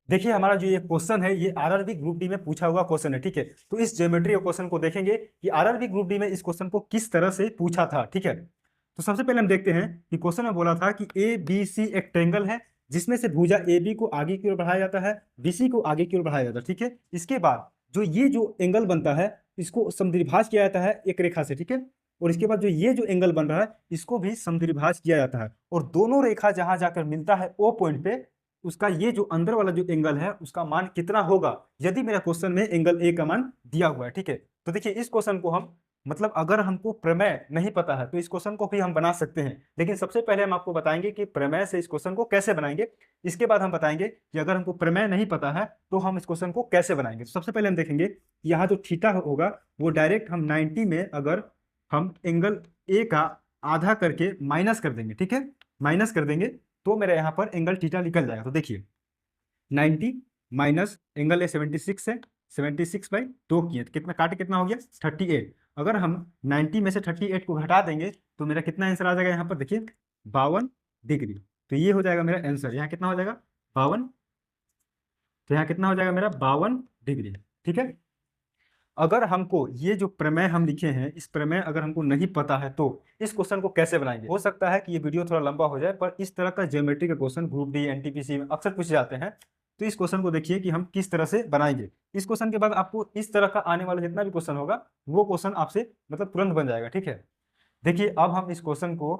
देखिए हमारा जो ये क्वेश्चन है ये आरआरबी ग्रुप डी में पूछा हुआ क्वेश्चन है, ठीक है। तो इस ज्योमेट्री क्वेश्चन को देखेंगे कि आरआरबी ग्रुप डी में इस क्वेश्चन को किस तरह से पूछा था, ठीक है। तो सबसे पहले हम देखते हैं कि क्वेश्चन में बोला था कि ए बी सी एक ट्रेंगल है जिसमें से भुजा ए बी को आगे की ओर बढ़ाया जाता है, बीसी को आगे की ओर बढ़ाया जाता है, ठीक है। इसके बाद जो एंगल बनता है इसको समद्विभाज किया जाता है एक रेखा से, ठीक है। और इसके बाद जो ये जो एंगल बन रहा है इसको भी समद्विभाज किया जाता है, और दोनों रेखा जहां जाकर मिलता है ओ पॉइंट पे उसका ये जो अंदर वाला जो एंगल है उसका मान कितना होगा, यदि मेरा क्वेश्चन में एंगल ए का मान दिया हुआ है, ठीक है। तो देखिए इस क्वेश्चन को हम मतलब अगर हमको प्रमेय नहीं पता है तो इस क्वेश्चन को भी हम बना सकते हैं, लेकिन सबसे पहले हम आपको बताएंगे कि प्रमेय से इस क्वेश्चन को कैसे बनाएंगे। इसके बाद हम बताएंगे कि अगर हमको प्रमेय नहीं पता है तो हम इस क्वेश्चन को कैसे बनाएंगे। तो सबसे पहले हम देखेंगे कि यहाँ जो थीटा होगा वो डायरेक्ट हम 90 में अगर हम एंगल ए का आधा करके माइनस कर देंगे, ठीक है, माइनस कर देंगे तो मेरे यहाँ पर एंगल थीटा निकल जाएगा। तो देखिए 90 माइनस एंगल ए 76 है, 76/2 किए तो कितना काटे कितना हो गया 38। अगर हम 90 में से 38 को घटा देंगे तो मेरा कितना आंसर आ जाएगा यहाँ पर देखिए 52 डिग्री। तो ये हो जाएगा मेरा आंसर, यहाँ कितना हो जाएगा 52। तो यहाँ कितना हो जाएगा मेरा 52 डिग्री, ठीक है। अगर हमको ये जो प्रमेय हम लिखे हैं इस प्रमेय अगर हमको नहीं पता है तो इस क्वेश्चन को कैसे बनाएंगे। हो सकता है कि ये वीडियो थोड़ा लंबा हो जाए, पर इस तरह का ज्योमेट्री का क्वेश्चन ग्रुप डी एनटीपीसी में अक्सर पूछे जाते हैं। तो इस क्वेश्चन को देखिए कि हम किस तरह से बनाएंगे। इस क्वेश्चन के बाद आपको इस तरह का आने वाला जितना भी क्वेश्चन होगा वो क्वेश्चन आपसे मतलब तुरंत बन जाएगा, ठीक है। देखिए अब हम इस क्वेश्चन को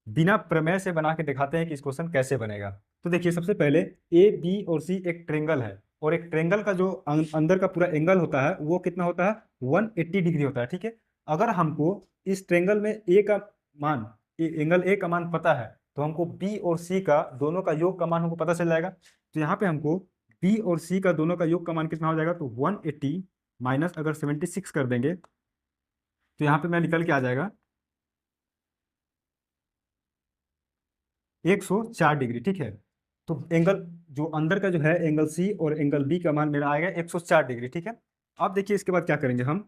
बिना प्रमेय से बना के दिखाते हैं कि इस क्वेश्चन कैसे बनेगा। तो देखिए सबसे पहले ए बी और सी एक ट्रेंगल है, और एक ट्रेंगल का जो अंदर का पूरा एंगल होता है वो कितना होता है 180 डिग्री होता है, ठीक है। अगर हमको इस ट्रेंगल में ए का मान एंगल ए का मान पता है तो हमको बी और सी का दोनों का योग का मान हमको पता चल जाएगा। तो यहाँ पे हमको बी और सी का दोनों का योग का मान कितना हो जाएगा, तो 180 माइनस अगर 76 कर देंगे तो यहाँ पे मैं निकल के आ जाएगा 104 डिग्री, ठीक है। तो एंगल जो अंदर का जो है एंगल सी और एंगल बी का मान मेरा आएगा 104 डिग्री, ठीक है। अब देखिए इसके बाद क्या करेंगे हम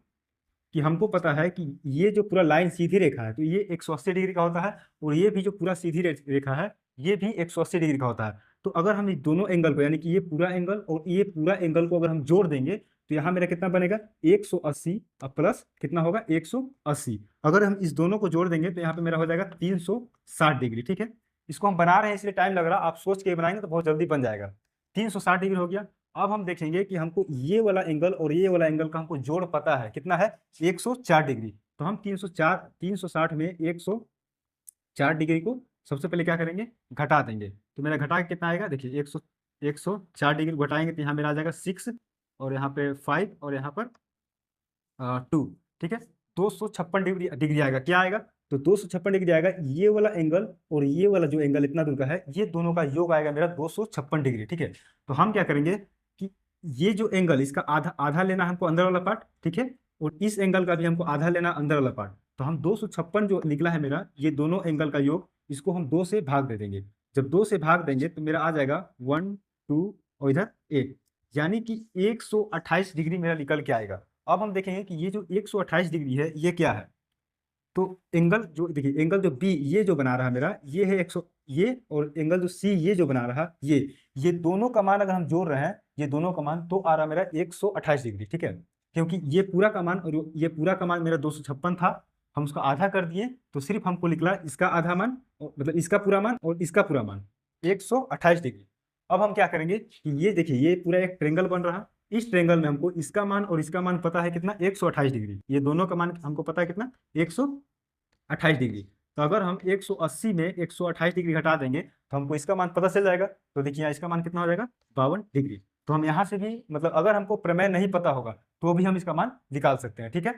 कि हमको पता है कि ये जो पूरा लाइन सीधी रेखा है तो ये 180 डिग्री का होता है, और ये भी जो पूरा सीधी रेखा है ये भी 180 डिग्री का होता है। तो अगर हम इस दोनों एंगल को यानी कि ये पूरा एंगल और ये पूरा एंगल को अगर हम जोड़ देंगे तो यहाँ मेरा कितना बनेगा 180 प्लस कितना होगा 180। अगर हम इस दोनों को जोड़ देंगे तो यहाँ पे मेरा हो जाएगा 360 डिग्री, ठीक है। इसको हम बना रहे हैं इसलिए टाइम लग रहा है, आप सोच के बनाएंगे तो बहुत जल्दी बन जाएगा। 360 डिग्री हो गया। अब हम देखेंगे कि हमको ये वाला एंगल और ये वाला एंगल का हमको जोड़ पता है कितना है 104 डिग्री। तो हम 360 में 104 डिग्री को सबसे पहले क्या करेंगे घटा देंगे। तो मेरा घटा के कितना आएगा देखिए 104 डिग्री घटाएंगे तो यहाँ मेरा आ जाएगा 6, और यहाँ पे 5 और यहाँ पर 2, ठीक है। 256 डिग्री डिग्री आएगा, क्या आएगा तो 256 डिग्री आएगा। ये वाला एंगल और ये वाला जो एंगल इतना दूर का है ये दोनों का योग आएगा मेरा 256 डिग्री, ठीक है। तो हम क्या करेंगे कि ये जो एंगल इसका आधा आधा लेना हमको अंदर वाला पार्ट, ठीक है, और इस एंगल का भी हमको आधा लेना अंदर वाला पार्ट। तो हम 256 जो निकला है मेरा ये दोनों एंगल का योग, इसको हम 2 से भाग दे देंगे। जब 2 से भाग देंगे तो मेरा आ जाएगा 1 2 और इधर 8, यानी कि 128 डिग्री मेरा निकल के आएगा। अब हम देखेंगे कि ये जो 128 डिग्री है ये क्या है। तो एंगल जो देखिए एंगल जो बी ये जो बना रहा है मेरा ये है 100, ये और एंगल जो सी ये जो बना रहा ये दोनों का मान अगर हम जोड़ रहे हैं ये दोनों का मान तो आ रहा मेरा 128 डिग्री, ठीक है। क्योंकि ये पूरा का मान और ये पूरा का मान मेरा 256 था, हम उसका आधा कर दिए तो सिर्फ हमको निकला इसका आधा मान मतलब इसका पूरा मान और इसका पूरा मान 128 डिग्री। अब हम क्या करेंगे कि ये देखिए ये पूरा एक ट्रेंगल बन रहा, इस ट्रेंगल में हमको इसका मान और इसका मान पता है कितना 128 डिग्री, ये दोनों का मान हमको पता है कितना 128 डिग्री। तो अगर हम 180 में 128 डिग्री घटा देंगे तो हमको इसका मान पता चल जाएगा। तो देखिए यहाँ इसका मान कितना हो जाएगा 52 डिग्री। तो हम यहाँ से भी मतलब अगर हमको प्रमेय नहीं पता होगा तो भी हम इसका मान निकाल सकते हैं, ठीक है।